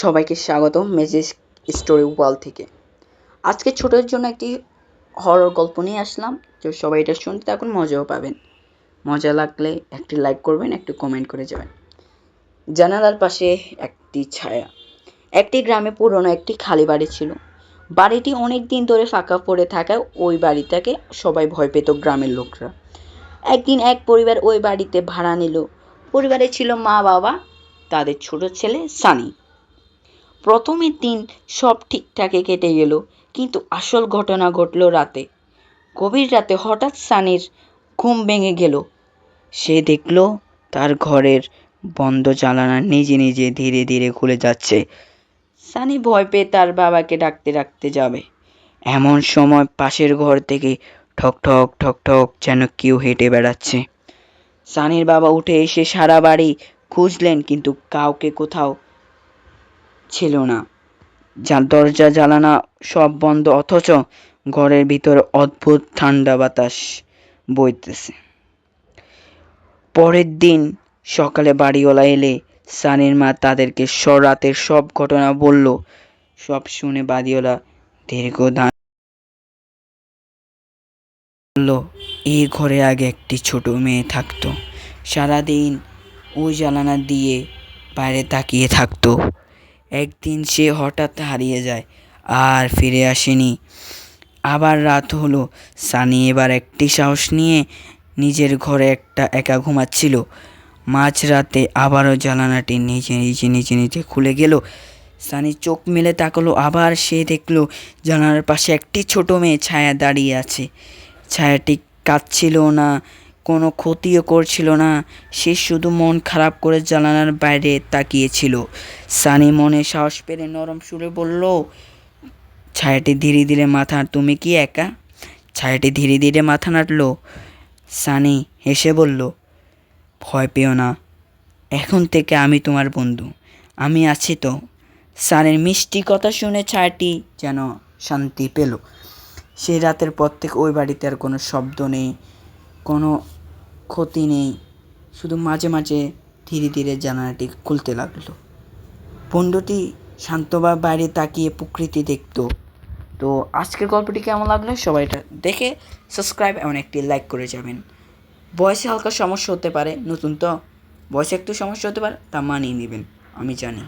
সবাইকে স্বাগতম magic story world থেকে। আজকে ছোটদের জন্য একটি হরর গল্প নিয়ে আসলাম। তো সবাই এটা শুনতে থাকুন, মজাও পাবেন। মজা লাগলে একটি লাইক করবেন, একটু কমেন্ট করে যাবেন। জানালার পাশে একটি ছায়া। একটি গ্রামে পুরনো একটি খালি বাড়ি ছিল। বাড়িটি অনেক দিন ধরে ফাঁকা পড়ে থাকায় ওই বাড়িটাকে সবাই ভয় পেত গ্রামের লোকরা। একদিন এক পরিবার ওই বাড়িতে ভাড়া নিল। পরিবারে ছিল মা, বাবা, তাদের ছোট ছেলে সানি। প্রথমের দিন সব ঠিকঠাকই কেটে গেল, কিন্তু আসল ঘটনা ঘটল রাতে। গভীর রাতে হঠাৎ সানির ঘুম ভেঙে গেল। সে দেখল তার ঘরের বন্ধ জানালা নিজে নিজে ধীরে ধীরে খুলে যাচ্ছে। সানি ভয় পেয়ে তার বাবাকে ডাকতে ডাকতে যাবে, এমন সময় পাশের ঘর থেকে ঠক ঠক ঠক ঠক যেন কেউ হেঁটে বেড়াচ্ছে। সানির বাবা উঠে এসে সারা বাড়ি খুঁজলেন, কিন্তু কাউকে কোথাও ছিল না। দরজা জানালা সব বন্ধ, অথচ ঘরের ভিতরে অদ্ভুত ঠান্ডা বাতাস বইতেছে। পরের দিন সকালে বাড়িওয়ালা এলে সানির মা তাদেরকে রাতের সব ঘটনা বলল। সব শুনে বাড়িওয়ালা দীর্ঘদান বলল, এই ঘরে আগে একটি ছোট মেয়ে থাকতো। সারাদিন ওই জানালা দিয়ে বাইরে তাকিয়ে থাকতো। একদিন সে হঠাৎ হারিয়ে যায়, আর ফিরে আসেনি। আবার রাত হলো। সানি এবার একটি সাহস নিয়ে নিজের ঘরে একা ঘুমাচ্ছিল। মাঝরাতে আবারও জানালাটি নিচে নিচে নিচে নিচে খুলে গেল। সানি চোখ মেলে তাকালো, আবার সে দেখলো জানালার পাশে একটি ছোট মেয়ে ছায়া দাঁড়িয়ে আছে। ছায়াটি কাঁদছিল না, কোনো ক্ষতিও করছিল না, সে শুধু মন খারাপ করে জানালার বাইরে তাকিয়েছিল। সানি মনে সাহস পেলে নরম সুরে বলল, ছায়াটি ধীরে ধীরে মাথা, তুমি কি একা? ছায়াটি ধীরে ধীরে মাথা নাড়ল। সানি হেসে বলল, ভয় পেও না, এখন থেকে আমি তোমার বন্ধু, আমি আছি তো। সানির মিষ্টি কথা শুনে ছায়াটি যেন শান্তি পেল। সেই রাতের পর থেকে ওই বাড়িতে আর কোনো শব্দ নেই, কোনো ক্ষতি নেই, শুধু মাঝে মাঝে ধীরে ধীরে জানালাটি খুলতে লাগলো। বন্ধুটি শান্তভাবে বাইরে তাকিয়ে প্রকৃতি দেখতো। তো আজকের গল্পটি কেমন লাগলো সবাই এটা দেখে সাবস্ক্রাইব এবং একটি লাইক করে যাবেন। ভয়েসে হালকা সমস্যা হতে পারে, নতুন তো ভয়েসে একটু সমস্যা হতে পারে, তা মানিয়ে নেবেন, আমি জানি।